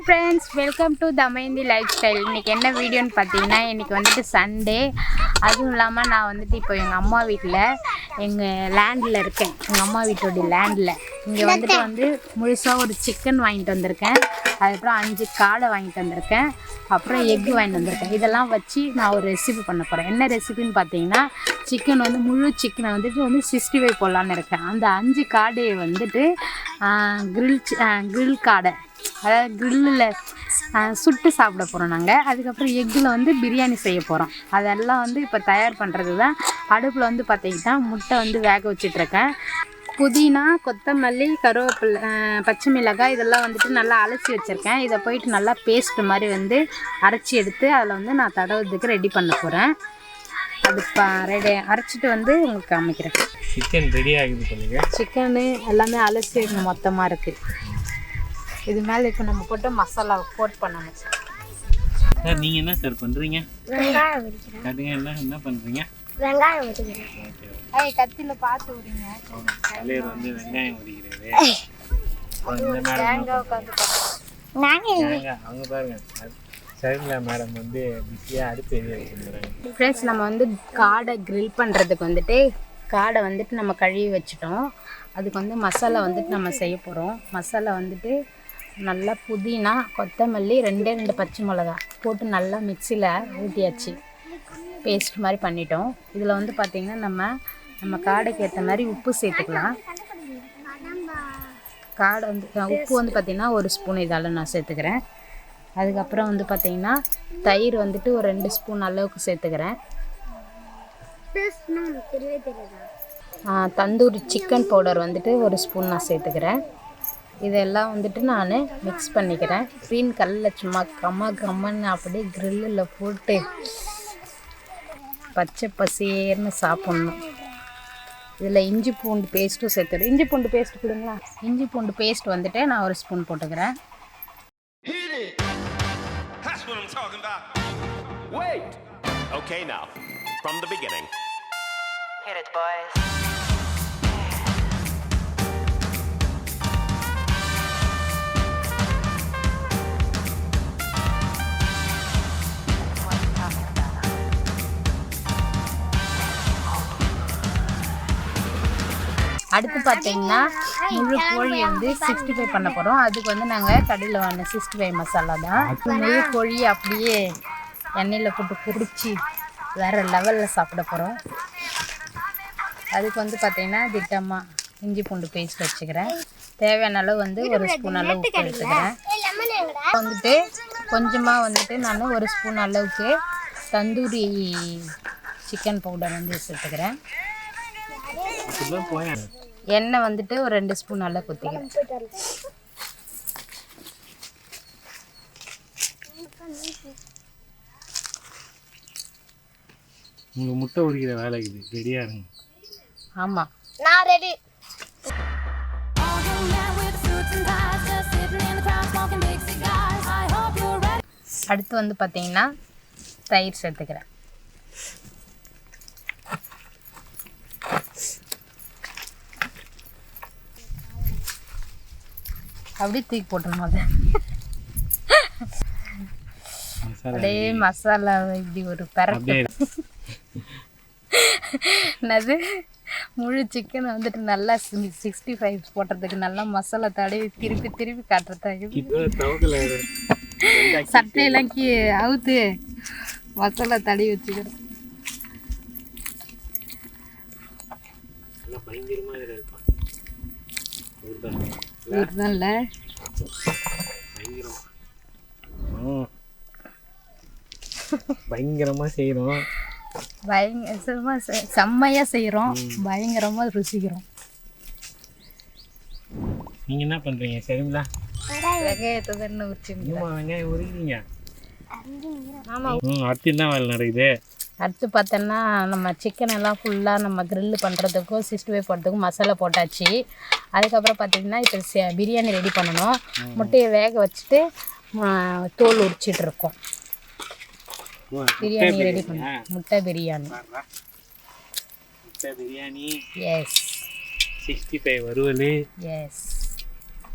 friends, welcome to Dhamayathi lifestyle. இன்னைக்கு என்ன வீடியோன்னு பார்த்தீங்கன்னா இன்னைக்கு வந்துட்டு சண்டே. அதுவும் இல்லாமல் நான் வந்துட்டு இப்போ எங்கள் அம்மா வீட்டில் எங்கள் லேண்டில் இருக்கேன். எங்கள் அம்மா வீட்டோடைய லேண்டில் இங்கே வந்துட்டு முழுசாக ஒரு சிக்கன் வாங்கிட்டு வந்திருக்கேன். அதுக்கப்புறம் 5 காடை வாங்கிட்டு வந்திருக்கேன். அப்புறம் எக்கு வாங்கிட்டு வந்திருக்கேன். இதெல்லாம் வச்சு நான் ஒரு ரெசிபி பண்ண போகிறேன். என்ன ரெசிபின்னு பார்த்தீங்கன்னா சிக்கன் முழு சிக்கனை வந்துட்டு 65 போடலான்னு இருக்கேன். அந்த 5 காடையை வந்துட்டு கிரில் காடை, அதாவது கிரில்லில் சுட்டு சாப்பிட போகிறோம் நாங்கள். அதுக்கப்புறம் எக்கில் பிரியாணி செய்ய போகிறோம். அதெல்லாம் இப்போ தயார் பண்ணுறது தான். அடுப்பில் பார்த்தீங்கன்னா முட்டை வேக வச்சிட்ருக்கேன். புதினா, கொத்தமல்லி, கருவேப்பிலை, பச்சை மிளகாய் இதெல்லாம் நல்லா அலசி வச்சுருக்கேன். இதை போயிட்டு நல்லா பேஸ்ட் மாதிரி அரைச்சி எடுத்து அதில் நான் தடவுறதுக்கு ரெடி பண்ண போகிறேன். அது ரெடி அரைச்சிட்டு உங்களுக்கு காமிக்கிறேன். சிக்கன் ரெடி ஆகுது சொல்லுங்க. சிக்கனு எல்லாமே அலசி மொத்தமாக இருக்குது. இது மேலே இப்போ நம்ம போட்டு மசாலா கோட் பண்ணணும். சார் நீங்கள் என்ன சார் பண்ணுறீங்க? என்ன பண்ணுறீங்க? வெங்காயம் உரிக்கிறேன். கத்தியில் பார்த்து உரிங்க. தலைவர் வெங்காயம் உரிக்கிறது. அவங்க பாருங்க சரிங்களா மேடம் பிஸியாக அடுப்பு எது வச்சுருக்குறாங்க. ஃப்ரெண்ட்ஸ், நம்ம காடை கிரில் பண்ணுறதுக்கு காடை நம்ம கழுவி வச்சுட்டோம். அதுக்கு மசாலா நம்ம செய்ய போகிறோம். மசாலா நல்லா புதினா, கொத்தமல்லி, 2 பச்சை மிளகா போட்டு நல்லா மிக்சியில் ஊற்றியாச்சு. பேஸ்ட் மாதிரி பண்ணிட்டோம். இதில் பார்த்திங்கன்னா நம்ம காடைக்கு ஏற்ற மாதிரி உப்பு சேர்த்துக்கலாம். காடை உப்பு பார்த்திங்கன்னா 1 ஸ்பூன் இதால் நான் சேர்த்துக்கிறேன். அதுக்கப்புறம் பார்த்திங்கன்னா தயிர் ஒரு 2 ஸ்பூன் அளவுக்கு சேர்த்துக்கிறேன். தந்தூரி சிக்கன் பவுடர் 1 ஸ்பூன் நான் சேர்த்துக்கிறேன். இதெல்லாம் நான் மிக்ஸ் பண்ணிக்கிறேன். க்ரீன் கல்லில் சும்மா கம்மன்னு அப்படியே கிரில்லில் போட்டு பச்சை பசேர்னு சாப்பிட்ணும். இதில் இஞ்சி பூண்டு பேஸ்ட்டும் சேர்த்துடுறேன். இஞ்சி பூண்டு பேஸ்ட் கொடுங்களா? இஞ்சி பூண்டு பேஸ்ட் நான் 1 ஸ்பூன் போட்டுக்கிறேன். Okay, now from the beginning. Hit it, boys. அடுத்து பார்த்தீங்கன்னா முழு கோழி 65 பண்ண போகிறோம். அதுக்கு நாங்கள் கடையில் வாங்கின 65 மசாலா தான். முழு கோழியை அப்படியே எண்ணெயில் போட்டு பொரிச்சு வேறு லெவலில் சாப்பிட போகிறோம். அதுக்கு பார்த்தீங்கன்னா திட்டமாக இஞ்சி பூண்டு பேஸ்ட் வச்சுக்கிறேன். தேவையான அளவு 1 ஸ்பூன் அளவு உப்பு எடுத்துக்கிறேன். கொஞ்சமாக நான் 1 ஸ்பூன் அளவுக்கு தந்தூரி சிக்கன் பவுடர் சேர்த்துக்கிறேன். எண்ணெய் ஒரு 2 ஸ்பூன் நல்லா ஊற்றிக்கிறேன். உங்கள் முட்டை உரிக்கிற வேலை இது ரெடியாக இருங்க. ஆமாம், நான் ரெடி. அடுத்து பார்த்தீங்கன்னா தயிர் சேர்த்துக்கிறேன். அப்படியே தூக்கி போட்டணும். அது அப்படியே மசாலா இப்படி ஒரு பரட்டு. என்னது முழு சிக்கன் நல்லா 65 போடுறதுக்கு நல்லா மசாலா தடவி திருப்பி காட்டுறதாங்க. சட்டையெல்லாம் அவுத்து மசாலா தடவி வச்சுக்கிறேன். பயங்கரமா செய்யறோம். செம்மையா செய்யறோம். பயங்கரமா ருசிக்கிறோம். நீங்க என்ன பண்றீங்க? சரிங்களா? வெங்காயம் உரிக்கிறீங்க. அடுத்து என்ன வேலை நடக்குது? அடுத்து பார்த்தோன்னா நம்ம சிக்கன் எல்லாம் ஃபுல்லாக நம்ம கிரில் பண்ணுறதுக்கும் 65 போடுறதுக்கும் மசாலா போட்டாச்சு. அதுக்கப்புறம் பார்த்திங்கன்னா இப்போ பிரியாணி ரெடி பண்ணணும். முட்டையை வேக வச்சுட்டு தோல் உரிச்சிட்ருக்கோம். பிரியாணி ரெடி பண்ணோம். முட்டை பிரியாணி. பிரியாணி. எஸ். 65 வறுவல். எஸ்.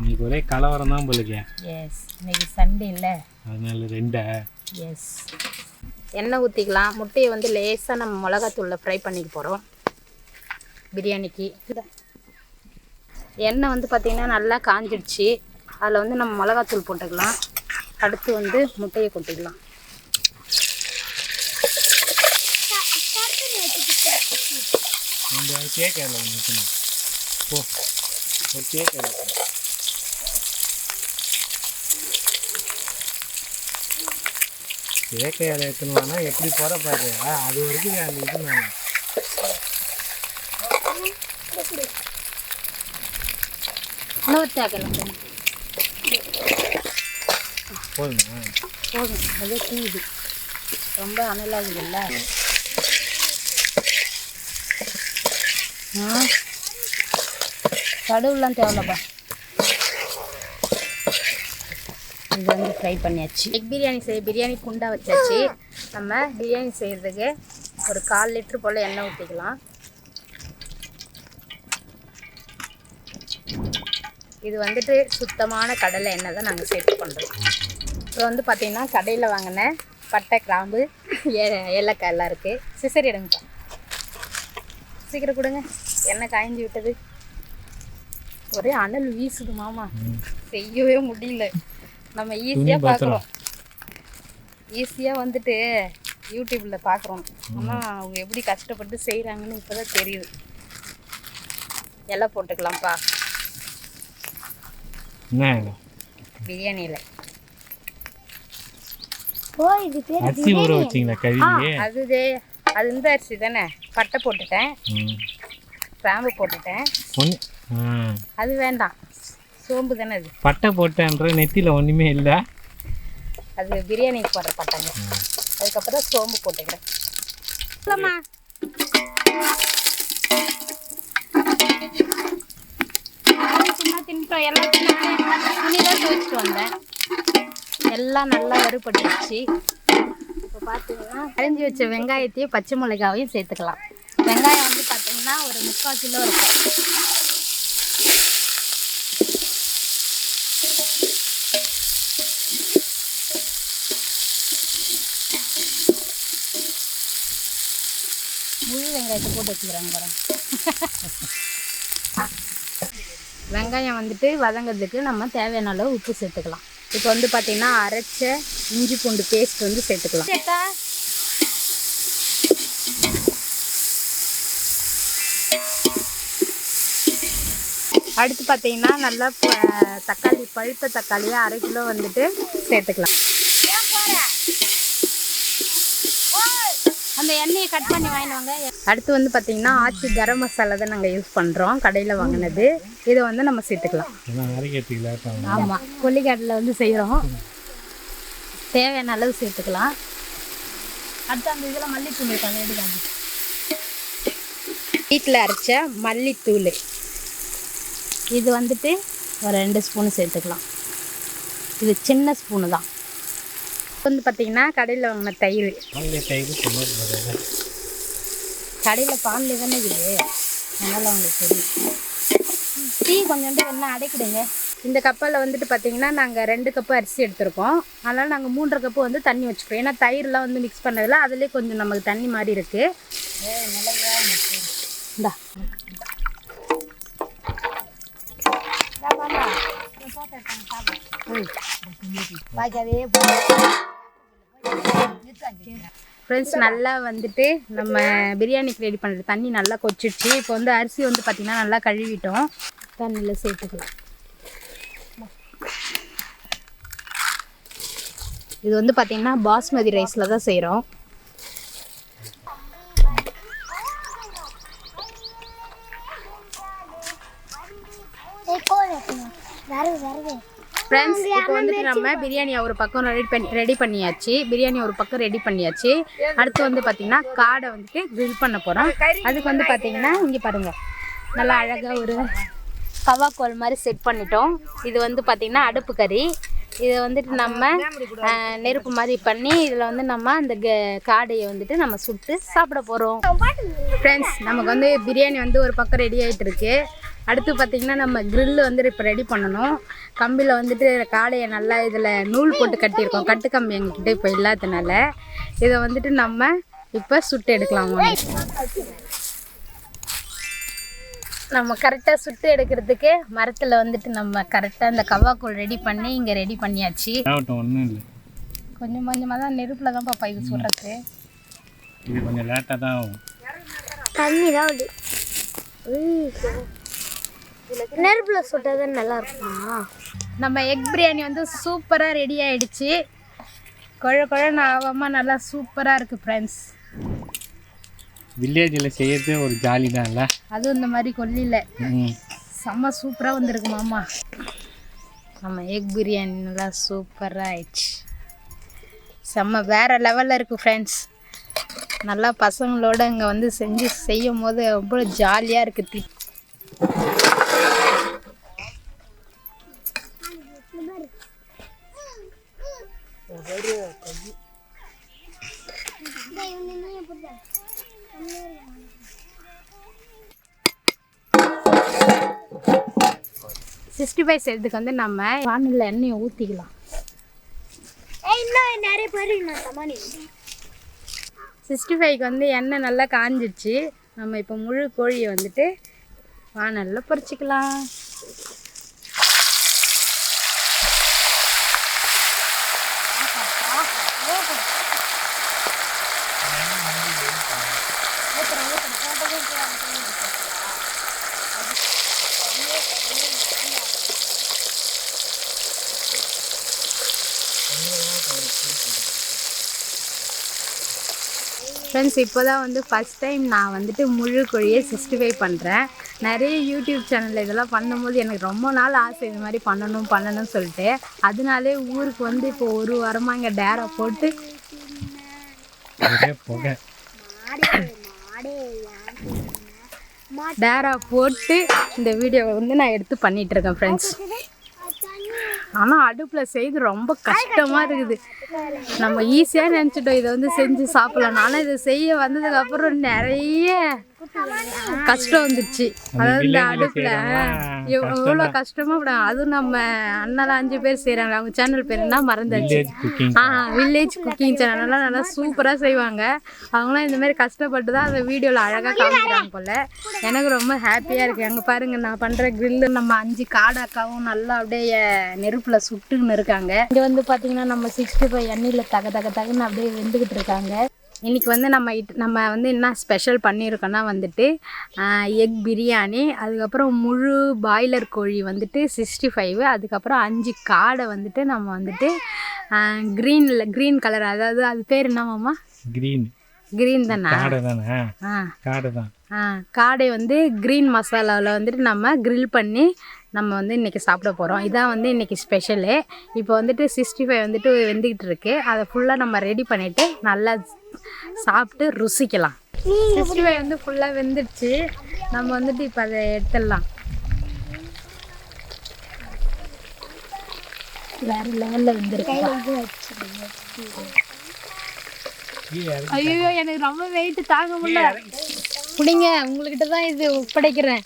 இன்னைக்கு ஒரே கலவரம் தான் போலுக்கே. எஸ், இன்னைக்கு சண்டே இல்லை, அதனால 2. எஸ். எண்ணெய் ஊற்றிக்கலாம். முட்டையை வந்து லேசாக நம்ம மிளகாத்தூளில் ஃப்ரை பண்ணிக்க போகிறோம் பிரியாணிக்கு. எண்ணெய் வந்து பார்த்திங்கன்னா நல்லா காஞ்சிடுச்சு. அதில் வந்து நம்ம மிளகாத்தூள் போட்டுக்கலாம். அடுத்து வந்து முட்டையை கொட்டிக்கலாம். இந்த கேக் அதில் ஒன்று போ, ஒரு கேக் அதில் கேக்கை அதில் எடுத்துணுவானா எப்படி போட பாரு. அது வரைக்கும் அந்த இது நான் போதுமா? போதும், அதே தீயுது, ரொம்ப அனலாகுதுல்ல. கடுகுலாம் தேவையில்லப்பா. இது வந்து ஃப்ரை பண்ணியாச்சு. எக் பிரியாணி பிரியாணி குண்டா வச்சாச்சு. நம்ம பிரியாணி செய்கிறதுக்கு ஒரு 1/4 லிட்டர் போல் எண்ணெய் ஊற்றிக்கலாம். இது வந்துட்டு சுத்தமான கடலை எண்ணெய் தான் நாங்கள் சேர்த்து பண்ணுறோம். இப்போ வந்து பார்த்திங்கன்னா கடையில் வாங்கின பட்டை, கிராம்பு, ஏலக்காய் எல்லாம் இருக்குது. சிசரி எடுங்கப்பா, சீக்கிரம் கொடுங்க. எண்ணெய் காய்ஞ்சி விட்டது. ஒரே அனல் வீசுது மாமா, செய்யவே முடியல. நம்ம ஈஸியாக பார்க்குறோம், ஈஸியாக வந்துட்டு யூடியூப்பில் பார்க்குறோம். ஆனால் அவங்க எப்படி கஷ்டப்பட்டு செய்கிறாங்கன்னு இப்போ தான் தெரியுது. எல்லாம் போட்டுக்கலாம்ப்பா பிரியாணியில். அரிசி ஊற வச்சிங்களா கழுவி? அது இந்த அரிசி தானே. பட்டை போட்டுட்டேன், கிராம்பு போட்டுட்டேன். அது வேண்டாம், சோம்பு தானே அது. பட்டை போட்டேன்ற நெத்தியில் ஒன்றுமே இல்லை. அது பிரியாணிக்கு போடுற பட்டைங்க. அதுக்கப்புறம் சோம்பு போட்டுக்கிறேன். இல்லைம்மா, சும்மா தின்ட்டோம். எல்லாத்தையும் துணிதான் துவைச்சிட்டு வந்தேன். எல்லாம் நல்லா வறுபட்டுருச்சு. இப்போ பார்த்தீங்கன்னா அரிஞ்சு வச்ச வெங்காயத்தையும் பச்சை மிளகாவையும் சேர்த்துக்கலாம். வெங்காயம் வந்து பார்த்தீங்கன்னா ஒரு 3/4 கிலோ இருக்கும். முழு வெங்காயத்தை போட்டு வச்சுக்கிறாங்க பாருங்க. வெங்காயம் வந்துட்டு வதங்கிறதுக்கு நம்ம தேவையான அளவு உப்பு சேர்த்துக்கலாம். இப்போ வந்து பார்த்திங்கன்னா அரைச்ச இஞ்சி பூண்டு பேஸ்ட் வந்து சேர்த்துக்கலாம். அடுத்து பார்த்திங்கன்னா நல்லா தக்காளி, பழுத்த தக்காளியை 1/2 கிலோ வந்துட்டு சேர்த்துக்கலாம். அந்த எண்ணெயை கட் பண்ணி வாங்கிடுவாங்க. அடுத்து வந்து பார்த்திங்கன்னா ஆச்சி கரம் மசாலா தான் நாங்கள் யூஸ் பண்ணுறோம், கடையில் வாங்கினது. இதை வந்து நம்ம சேர்த்துக்கலாம். ஆமாம், கொல்லிக்காட்டில் வந்து செய்கிறோம். தேவையான அளவு சேர்த்துக்கலாம். அடுத்து அந்த இதில் மல்லித்தூள் இருக்காங்க, எடுக்காது. வீட்டில் அரைச்ச மல்லித்தூள் இது வந்துட்டு ஒரு 2 ஸ்பூன் சேர்த்துக்கலாம். இது சின்ன ஸ்பூனு தான். வந்து பார்த்திங்கன்னா கடையில் வாங்கின தயிர். கடையில் பாலில் தானே இருக்குது, அதனால் உங்களுக்கு தெரியும். டீ கொஞ்சோண்டு வேணால் அடைக்கிடுங்க. இந்த கப்பில் வந்துட்டு பார்த்திங்கன்னா நாங்கள் 2 கப்பு அரிசி எடுத்துருக்கோம். அதனால் நாங்கள் 3.5 கப்பு வந்து தண்ணி வச்சுக்கிறோம். ஏன்னா தயிர்லாம் வந்து மிக்ஸ் பண்ணதில்ல, அதுலேயே கொஞ்சம் நமக்கு தண்ணி மாதிரி இருக்குது. இந்தா ஃப்ரெண்ட்ஸ், நல்லா வந்துட்டு நம்ம பிரியாணிக்கு ரெடி பண்ணுற தண்ணி நல்லா கொச்சிடுச்சு. இப்போ வந்து அரிசி வந்து பார்த்திங்கன்னா நல்லா கழுவிட்டோம். தண்ணியில் சேர்த்துக்கலாம். இது வந்து பார்த்திங்கன்னா பாஸ்மதி ரைஸில் தான் செய்கிறோம். ஃப்ரெண்ட்ஸ், இப்போ வந்துட்டு நம்ம பிரியாணி ஒரு பக்கம் ரெடி பண்ணியாச்சு. அடுத்து வந்து பார்த்திங்கன்னா காடை வந்துட்டு கிரில் பண்ண போகிறோம். அதுக்கு வந்து பார்த்திங்கன்னா இங்கே பாருங்கள், நல்லா அழகாக ஒரு கவாக்கோல் மாதிரி செட் பண்ணிட்டோம். இது வந்து பார்த்திங்கன்னா அடுப்பு கறி. இதை வந்துட்டு நம்ம நெருப்பு மாதிரி பண்ணி இதில் வந்து நம்ம அந்த காடையை வந்துட்டு நம்ம சுட்டு சாப்பிட போகிறோம். ஃப்ரெண்ட்ஸ், நமக்கு வந்து பிரியாணி வந்து ஒரு பக்கம் ரெடி ஆகிட்டு இருக்கு. அடுத்து பார்த்திங்கன்னா நம்ம கிரில் வந்துட்டு இப்போ ரெடி பண்ணணும். கம்பியில் வந்துட்டு காடையை நல்லா இதில் நூல் போட்டு கட்டியிருக்கோம். கட்டு கம்பி எங்ககிட்ட இப்போ இல்லாததுனால இதை வந்துட்டு நம்ம இப்போ சுட்டு எடுக்கலாம். நம்ம கரெக்டாக சுட்டு எடுக்கிறதுக்கு மரத்தில் வந்துட்டு நம்ம கரெக்டாக இந்த கவ்வாக்கூழ் ரெடி பண்ணி இங்கே ரெடி பண்ணியாச்சு. ஒன்றும் இல்லை, கொஞ்சம் கொஞ்சமாக தான் நெருப்பில் தான் பாப்பா இது சுடுறது. இது கொஞ்சம் லேட்டாக தான் ஆகும். தண்ணி தான் நெருப்பில் சுட்டது நல்லா இருக்குமா? நம்ம எக் பிரியாணி வந்து சூப்பராக ரெடி ஆகிடுச்சு. குழன்னு ஆகாமல் நல்லா சூப்பராக இருக்குது ஃப்ரெண்ட்ஸ். வில்லேஜில் செய்யறது ஒரு ஜாலி தான் இல்லை? அதுவும் இந்த மாதிரி கொல்லியில் செம்ம சூப்பராக வந்திருக்கு மாமா. நம்ம எக் பிரியாணி நல்லா சூப்பராக ஆயிடுச்சு. செம்ம வேறு லெவலில் இருக்குது ஃப்ரெண்ட்ஸ். நல்லா பசங்களோட இங்கே வந்து செய்யும் போது ரொம்ப ஜாலியாக இருக்குது. சிக்ஸ்டி ஃபைவ் செய்யறதுக்கு வந்து நம்ம வானலில் எண்ணெயை ஊற்றிக்கலாம். 65க்கு வந்து எண்ணெய் நல்லா காஞ்சிடுச்சு. நம்ம இப்போ முழு கோழியை வந்துட்டு வானலில் பொரிச்சிக்கலாம். ஃப்ரெண்ட்ஸ், இப்போ தான் வந்து ஃபஸ்ட் டைம் நான் வந்துட்டு முழு கோழியை 65 பண்ணுறேன். நிறைய யூடியூப் சேனலில் இதெல்லாம் பண்ணும்போது எனக்கு ரொம்ப நாள் ஆசை இது மாதிரி பண்ணணும்னு சொல்லிட்டு. அதனாலே ஊருக்கு வந்து இப்போ ஒரு வாரமாக இங்கே டேரா போட்டு இந்த வீடியோவை வந்து நான் எடுத்து பண்ணிகிட்ருக்கேன் ஃப்ரெண்ட்ஸ். ஆனால் அடுப்பில் செய்து ரொம்ப கஷ்டமாக இருக்குது. நம்ம ஈஸியாக நினச்சிட்டோம் இதை வந்து செஞ்சு சாப்பிட்லாம். ஆனால் இதை செய்ய வந்ததுக்கப்புறம் நிறைய கஷ்டம் வந்துடுச்சு. அதாவது இந்த அடுப்பில் எவ்வளோ கஷ்டமாக அதுவும் நம்ம அண்ணாலாம் 5 பேர் செய்கிறாங்க. அவங்க சேனல் பேர் என்ன மறந்தாச்சு. வில்லேஜ் குக்கிங் சேனல்லாம் நல்லா சூப்பராக செய்வாங்க. அவங்களாம் இந்தமாதிரி கஷ்டப்பட்டு தான் அந்த வீடியோவில் அழகாக காமிக்கிறாங்க போல். எனக்கு ரொம்ப ஹாப்பியாக இருக்குது. அங்கே பாருங்கள், நான் பண்ணுற கிரில்லு நம்ம 5 காடாக்காவும் நல்லா அப்படியே நெருப்பில் சுட்டுன்னு இருக்காங்க. இங்கே வந்து பார்த்திங்கன்னா நம்ம 65 எண்ணெயில் தகுன்னு அப்படியே வெந்துக்கிட்டு இருக்காங்க. இன்றைக்கி வந்து நம்ம வந்து என்ன ஸ்பெஷல் பண்ணியிருக்கோன்னா வந்துட்டு எக் பிரியாணி, அதுக்கப்புறம் முழு பாய்லர் கோழி வந்துட்டு 65, அதுக்கப்புறம் 5 காடை வந்துட்டு நம்ம வந்துட்டு க்ரீன் கலர், அதாவது அது பேர் என்னமாம்மா? க்ரீன் தானே? காடை வந்து க்ரீன் மசாலாவில் வந்துட்டு நம்ம க்ரில் பண்ணி நம்ம வந்து இன்றைக்கி சாப்பிட போகிறோம். இதான் வந்து இன்றைக்கி ஸ்பெஷலு. இப்போ வந்துட்டு 65 வந்துட்டு வெந்துக்கிட்டு இருக்குது. அதை ஃபுல்லாக நம்ம ரெடி பண்ணிவிட்டு நல்லா சாப்பிட்டு ருசிக்கலாம். 65 வந்து ஃபுல்லாக வெந்துடுச்சு. நம்ம வந்துட்டு இப்போ அதை எடுத்துடலாம். வேறு லெவலில் வெந்துருக்கு. ஐயோ, எனக்கு ரொம்ப வெயிட் தாங்க முடியல. பிடிங்க, உங்கள்கிட்ட தான் இது ஒப்படைக்கிறேன்.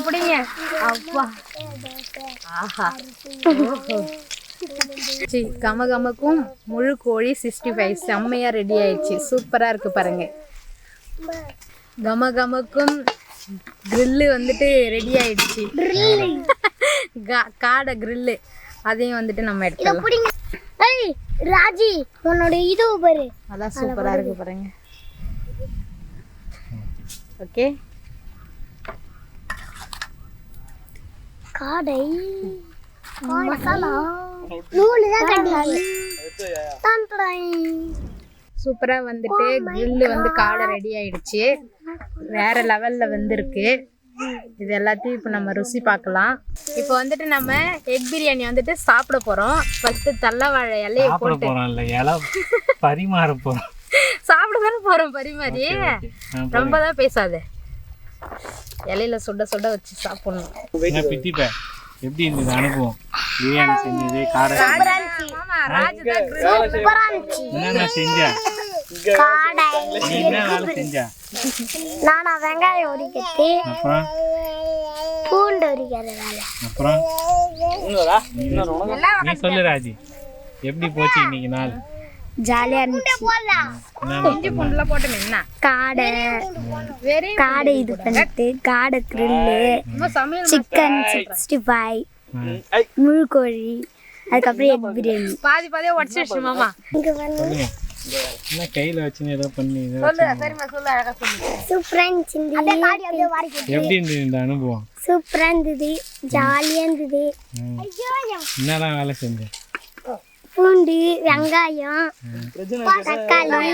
பிடிங்க. அப்பா, ஆஹா, கமகமக்கும் முழு கோழி 65 செம்மையாக ரெடி ஆயிடுச்சு. சூப்பராக இருக்குது பாருங்கள். கமகமக்கும் கிரில்லு வந்துட்டு ரெடி ஆயிடுச்சு. காடை கிரில்லு அதையும் வந்துட்டு நம்ம எடுத்துக்கலாம். ராஜி, உன்னோட இது பாரு, அதான் சூப்பராக இருக்குது பாருங்க. ஓகே, காடை மசாலா நூலு தான் கட்டி சூப்பராக வந்துட்டு கிரில்லு வந்து காடை ரெடி ஆயிடுச்சு. வேறு லெவலில் வந்துருக்கு. இது எல்லாத்தையும் இப்போ நம்ம ருசி பார்க்கலாம். இப்போ வந்துட்டு நம்ம எக் பிரியாணி வந்துட்டு சாப்பிட போகிறோம். ஃபஸ்ட்டு தள்ளவாழை இலையை போட்டு பரிமாற போகிறோம். சாப்பிட தானே போகிறோம் பரிமாறி. ரொம்ப தான் பேசாது. இலையில சுட வச்சு சாப்பிடணும். எப்படி இருந்தது அனுபவம்? பிரியாணி செஞ்சது, காடை என்னென்ன செஞ்சா? நானா வெங்காயம் உரிக்கட்டி, அப்புறம் உரிக்கிற வேலை. அப்புறம் நீ சொல்லு ராஜி, எப்படி போச்சு இன்னைக்கு நாள்? ஜாலியா இருந்துச்சு. காடை இது பண்ணிட்டு காடை கிரில்லு, சிக்கன் 65, முழுக்கோழி, அதுக்கப்புறம் எக் பிரியாணி. பாதி பாதியா உடச்சிருச்சு மாமா. இங்க வந்து சொல்லுங்க. என்ன கையில வச்சுன்னு ஏதோ பண்ணி சூப்பரா இருந்துச்சு. எப்படி இருந்தது இந்த அனுபவம்? சூப்பரா இருந்தது, ஜாலியா இருந்தது. என்னதான் வேலை செஞ்ச? பூண்டு, வெங்காயம், தக்காளி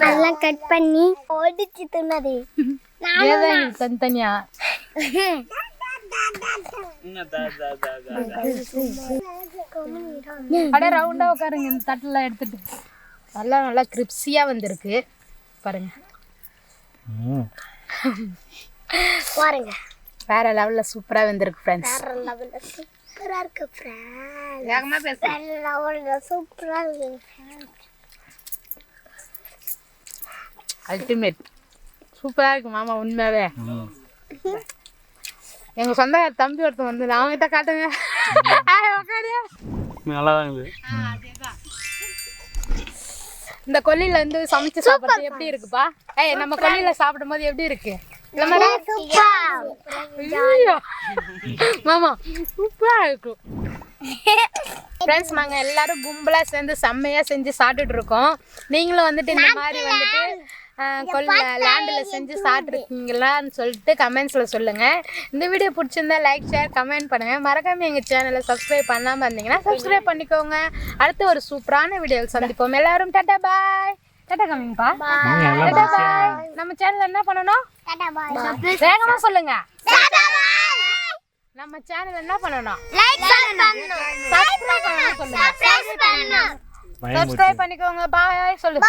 அதெல்லாம் கட் பண்ணி ஒடிச்சு தின்னது. தனித்தனியா அப்படியே ரவுண்டா உட்காருங்க. இந்த தட்டுல எடுத்துட்டு நல்லா கிரிப்ஸியா வந்திருக்கு பாருங்க. பாருங்க, வேற லெவல்ல சூப்பரா வந்திருக்கு ஃப்ரெண்ட்ஸ். வேற லெவல்ல சூப்பரா இருக்கு ஃப்ரெண்ட்ஸ். வேகமா பேசு. வேற லெவல்ல சூப்பரா இருக்கு. அல்டிமேட் சூப்பரா இருக்கு மாமா. உண்மையாவே எங்க சொந்த தம்பி ஒருத்தன் வந்து அவங்ககிட்ட காட்டுங்க. நல்லா தான் இருக்குது. இந்த கொல்லில இருந்து சமைச்சு சாப்பிடுறது எப்படி இருக்குப்பா? நம்ம கொல்லில சாப்பிடும் போது எப்படி இருக்கு? மாமா சூப்பரா இருக்கும் ஃப்ரெண்ட்ஸ். நாங்க எல்லாரும் கும்பலா சேர்ந்து செம்மையா செஞ்சு சாப்பிட்டுட்டு இருக்கோம். நீங்களும் வந்துட்டு இந்த மாதிரி வந்துட்டு லேண்டில் செஞ்சு சாப்பிட்ருக்கீங்களான்னு சொல்லிட்டு கமெண்ட்ஸில் சொல்லுங்கள். இந்த வீடியோ பிடிச்சிருந்தா லைக் ஷேர் கமெண்ட் பண்ணுங்கள். மறக்காமல் எங்கள் சேனலை சப்ஸ்கிரைப் பண்ணாமல் இருந்தீங்கன்னா சப்ஸ்கிரைப் பண்ணிக்கோங்க. அடுத்து ஒரு சூப்பரான வீடியோவில் சந்திப்போம். எல்லாரும் டாட்டா பாய். டாட்டா கமிங்கப்பா. டாட்டா பாய். நம்ம சேனல் என்ன பண்ணணும்? வேகமாக சொல்லுங்க. நம்ம சேனல் என்ன பண்ணணும்? சப்ஸ்கிரைப் பண்ணிக்கோங்க. பாய் சொல்லு.